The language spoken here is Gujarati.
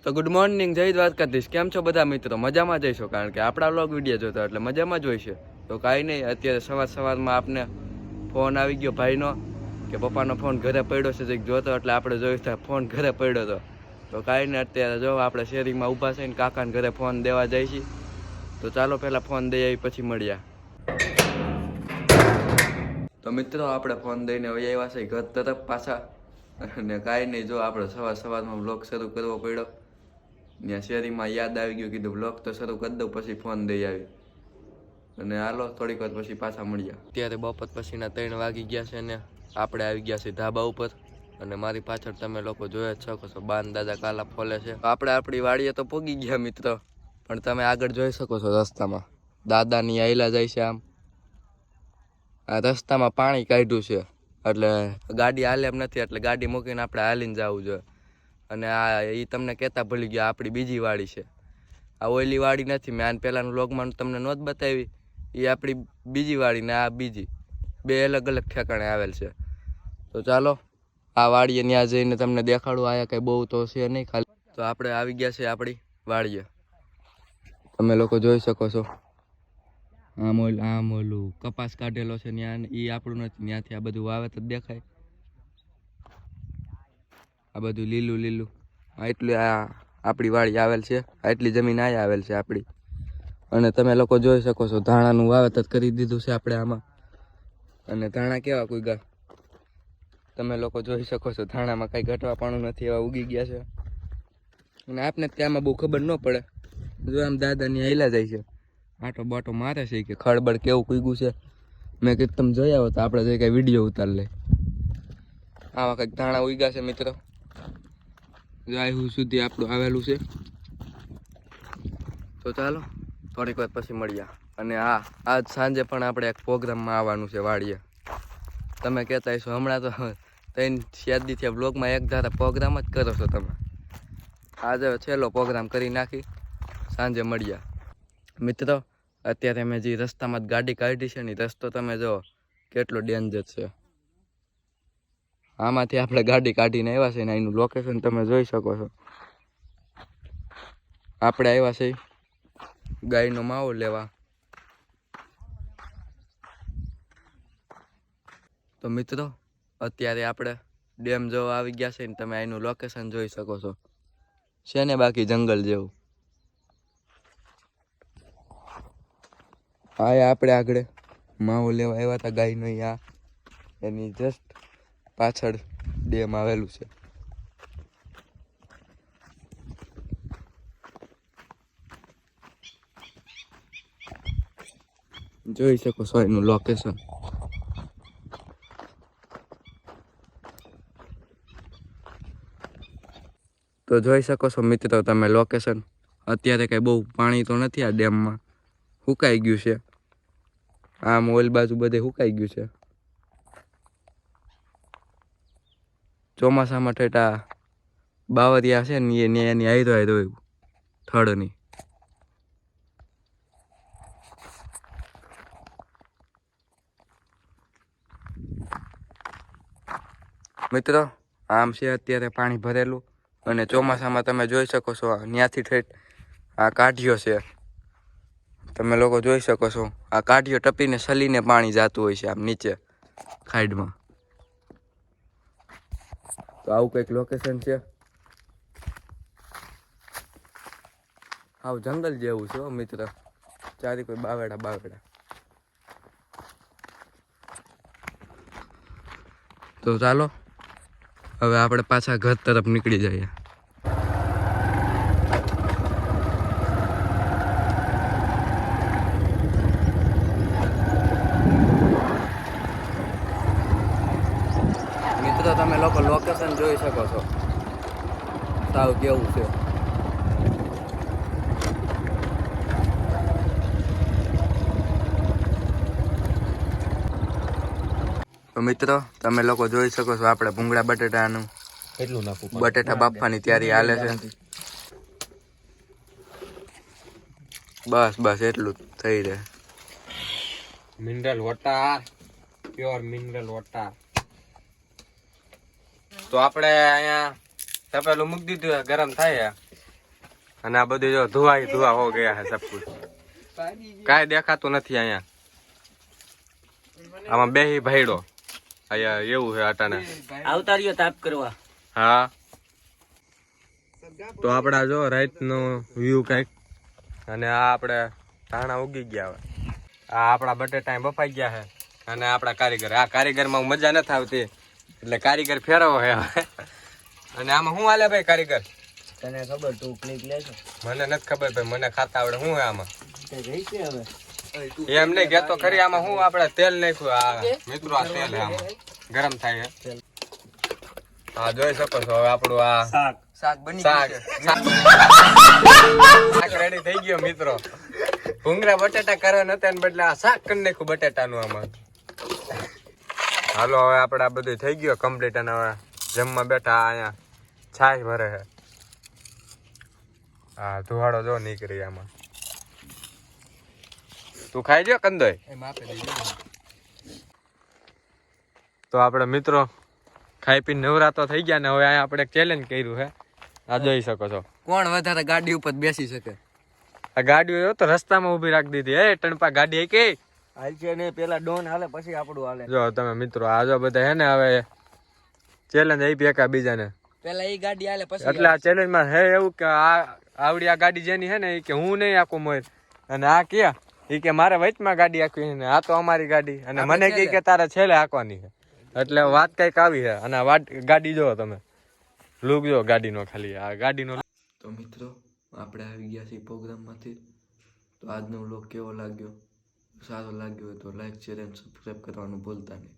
તો ગુડ મોર્નિંગ, જય દ્વારકાધીશ. કેમ છો બધા મિત્રો? મજામાં જઈશો, કારણ કે આપણા વ્લોગ વિડીયો જોતો એટલે મજામાં જ હોય છે. તો કાંઈ નહીં, અત્યારે સવારમાં આપને ફોન આવી ગયો ભાઈનો કે પપ્પાનો ફોન ઘરે પડ્યો છે, જે જોતો એટલે આપણે જોયું થાય ફોન ઘરે પડ્યો હતો. તો કાંઈ નહીં, અત્યારે જો આપણે શેરીમાં ઊભા છે ને કાકાને ઘરે ફોન દેવા જાય છે. તો ચાલો પહેલાં ફોન દઈ આવી પછી મળ્યા. તો મિત્રો આપણે ફોન દઈને વહી આવ્યા છે ઘર તરફ પાછા. અને કાંઈ નહીં, જો આપણે સવારમાં બ્લોગ શરૂ કરવો પડ્યો. ત્યાં શેરીમાં યાદ આવી ગયું, કીધું બ્લોગ તો શરૂ કરી દઉં, પછી ફોન દઈ આવી. અને હાલો થોડીક વાર પછી પાછા મળ્યા. અત્યારે બપોર પછીના 3 વાગી ગયા છે ને આપણે આવી ગયા છીએ ધાબા ઉપર. અને મારી પાછળ તમે લોકો જોઈ જ શકો છો, બાન દાદા કાલા ફોલે છે. આપણે આપણી વાડીએ તો પોગી ગયા મિત્રો, પણ તમે આગળ જોઈ શકો છો રસ્તામાં દાદાની આયલા જાય છે. આમ આ રસ્તામાં પાણી કાઢ્યું છે, એટલે ગાડી હાલે એમ નથી, એટલે ગાડી મૂકીને આપણે હાલીને જવું જોઈએ. અને આ એ તમને કહેતા ભૂલી ગયા, આપણી બીજી વાડી છે. આ ઓઈલી વાડી નથી, મેં આને પહેલાંનું વ્લોગમાં તમને નહોત બતાવી. એ આપણી બીજી વાડી ને આ બીજી, બે અલગ અલગ ઠેકાણે આવેલ છે. તો ચાલો આ વાડીએ ત્યાં જઈને તમને દેખાડું. આયા કંઈ બહુ તો છે નહીં, ખાલી. તો આપણે આવી ગયા છે આપણી વાડીએ, તમે લોકો જોઈ શકો છો. આમ ઓલું કપાસ કાઢેલો છે ત્યાં, એ આપણું નથી, ત્યાંથી આ બધું વાવેતર દેખાય. આ બધું લીલું લીલું, એટલું આ આપણી વાડી આવેલ છે. આટલી જમીન આ આવેલ છે આપણી. અને તમે લોકો જોઈ શકો છો ધાણાનું વાવેતર કરી દીધું છે આપણે આમાં. અને ધાણા કેવા કુગ્યા તમે લોકો જોઈ શકો છો. ધાણામાં કાંઈ ઘટવા પાણું નથી, એવા ઉગી ગયા છે. અને આપને ત્યાંમાં બહુ ખબર ન પડે, જો આમ દાદાની હાઈલા જાય છે, આટો બાટો મારે છે કે ખળબળ કેવું કૂગ્યું છે. મેં કીધું તમે જોઈ આવો તો આપણે જઈ કાંઈ વિડીયો ઉતાર લે. આમાં કંઈક ધાણા ઉગ્યા છે મિત્રો, જાય સુધી આપણું આવેલું છે. તો ચાલો થોડીક વાર પછી મળ્યા. અને હા, આજ સાંજે પણ આપણે એક પ્રોગ્રામમાં આવવાનું છે વાડીએ. તમે કહેતા હશો હમણાં તો 3 દીથી બ્લોગમાં એક ધારા પ્રોગ્રામ જ કરો છો તમે. આજે છેલ્લો પ્રોગ્રામ કરી નાખી, સાંજે મળ્યા. મિત્રો અત્યારે મેં જે રસ્તામાં જ ગાડી કાઢી છે ને, રસ્તો તમે જો કેટલો ડેન્જર છે. આમાંથી આપણે ગાડી કાઢીને આવ્યા છે ને એનું લોકેશન તમે જોઈ શકો છો. આપણે આવ્યા છે ગાયનો માવો લેવા. તો મિત્રો અત્યારે આપણે ડેમ જોવા આવી ગયા છે ને, તમે એનું લોકેશન જોઈ શકો છો. છે ને બાકી જંગલ જેવું. હા, આપણે આગળ માવો લેવા આવ્યા હતા ગાયનો. આ એની જસ્ટ પાછળ ડેમ આવેલું છે. જોઈ શકો છો એનું લોકેશન. તો જોઈ શકો છો મિત્રો તમે લોકેશન. અત્યારે કઈ બહુ પાણી તો નથી આ ડેમમાં, સુકાઈ ગયું છે. આમ ઓલ બાજુ બધે સુકાઈ ગયું છે. ચોમાસામાં ઠેઠા બાવરિયા છે ને એની આયરો હોય થડની. મિત્રો આમ છે અત્યારે પાણી ભરેલું. અને ચોમાસામાં તમે જોઈ શકો છો ત્યાંથી ઠેઠ આ કાઢ્યો છે. તમે લોકો જોઈ શકો છો આ કાઢ્યો ટપીને સલીને પાણી જતું હોય છે આમ નીચે ખાઈડમાં. તો આવું કંઈક લોકેશન છે. આવું જંગલ જેવું છે મિત્ર, ચારી કોઈ બાવેડા. તો ચાલો હવે આપણે પાછા ઘર તરફ નીકળી જઈએ. મિત્રો તમે લોકો લોકેશન જોઈ શકો છો, સાવ કેવું છે. તો મિત્રો તમે લોકો જોઈ શકો છો આપણે ભૂંગળા બટેટાનું બટેટા બાફવાની તૈયારી હાલે છે. બસ એટલું થઈ રહે. Mineral water, pure mineral water. તો આપણે અહીંયા તપેલું મૂકી દીધું, ગરમ થાય. અને આ બધું જો ધુઆ હો ગયા છે સબ કુછ. કાંઈ દેખાતું નથી અહીંયા. આમાં બેહી ભાઈડો અહીંયા એવું છે અટાણે. આવતાર્યો તાપ કરવા. હા તો આપડા જો રાઈટ નો વ્યૂ કઈક, અને આ આપણે ધાણા ઉગી ગયા હવે. આ આપણા બટેટા બફાઈ ગયા છે, અને આપણા કારીગર, આ કારીગરમાં મજા નથી આવતી એટલે કારીગર ફેરવો છે હવે. અને આમાં શું હાલે ભાઈ કારીગર? તને ખબર તું ક્લિક લેજો. મને નથી ખબર ભાઈ, મને ખાતા આવડે. શું છે આમાં? તે જઈ છે હવે. એમ નહીં કહેતો ખરી, આમાં શું આપણે તેલ નાખ્યું. આ મિત્રો આ તેલ છે, આમાં ગરમ થાય છે. હા જોઈ શકો છો હવે આપણું આ શાક બની શાક ગયું છે. શાક રેડી થઈ ગયો મિત્રો. ભૂંગળા બટાટા કરવા નતા ને બદલે આ શાક કરી નાખ્યું બટાટાનું આમાં. હાલો હવે આપણે આ બધું થઈ ગયું કમ્પ્લીટ, અને હવે જમવા બેઠા. અહીંયા છાશ ભરે છે. હા ધુવાડો જો નીકળી આમાં. તું ખાઈ જો કંદોય. તો આપણે મિત્રો ખાઈ પીને નવરાતો થઈ ગયા ને હવે અહીંયા આપણે એક ચેલેન્જ કર્યું છે. આ જોઈ શકો છો. કોણ વધારે ગાડી ઉપર બેસી શકે? આ ગાડીઓ તો રસ્તામાં ઊભી રાખી દીધી. એ ટણપા ગાડી હે કે હાલ છે ને પેલા ડોન હાલે પછી આપણું હાલે. જો તમે મિત્રો આ જો બધા હે ને હવે ચેલેન્જ આપી એકા બીજાને. પેલા ઈ ગાડી હાલે પછી એટલે આ ચેલેન્જ માં હે એવું કે આવડી આ ગાડી જેની હે ને એ કે હું નહીં આખું મોર, અને આ ક્યાં એ કે મારે વચમાં ગાડી આખી ને આ તો અમારી ગાડી, અને મને કે તારે છેલ્લે આંકવાની છે. એટલે વાત કઈક આવી છે. અને આ ગાડી જો તમે લુક જો ગાડીનો, ખાલી આ ગાડીનો. તો મિત્રો આપણે આવી ગયા છીએ પ્રોગ્રામમાંથી. તો આજનો વ્લોગ કેવો લાગ્યો? સારો લાગ્યો હોય તો લાઈક શેર અને સબસ્ક્રાઈબ કરવાનું ભૂલતા નહીં.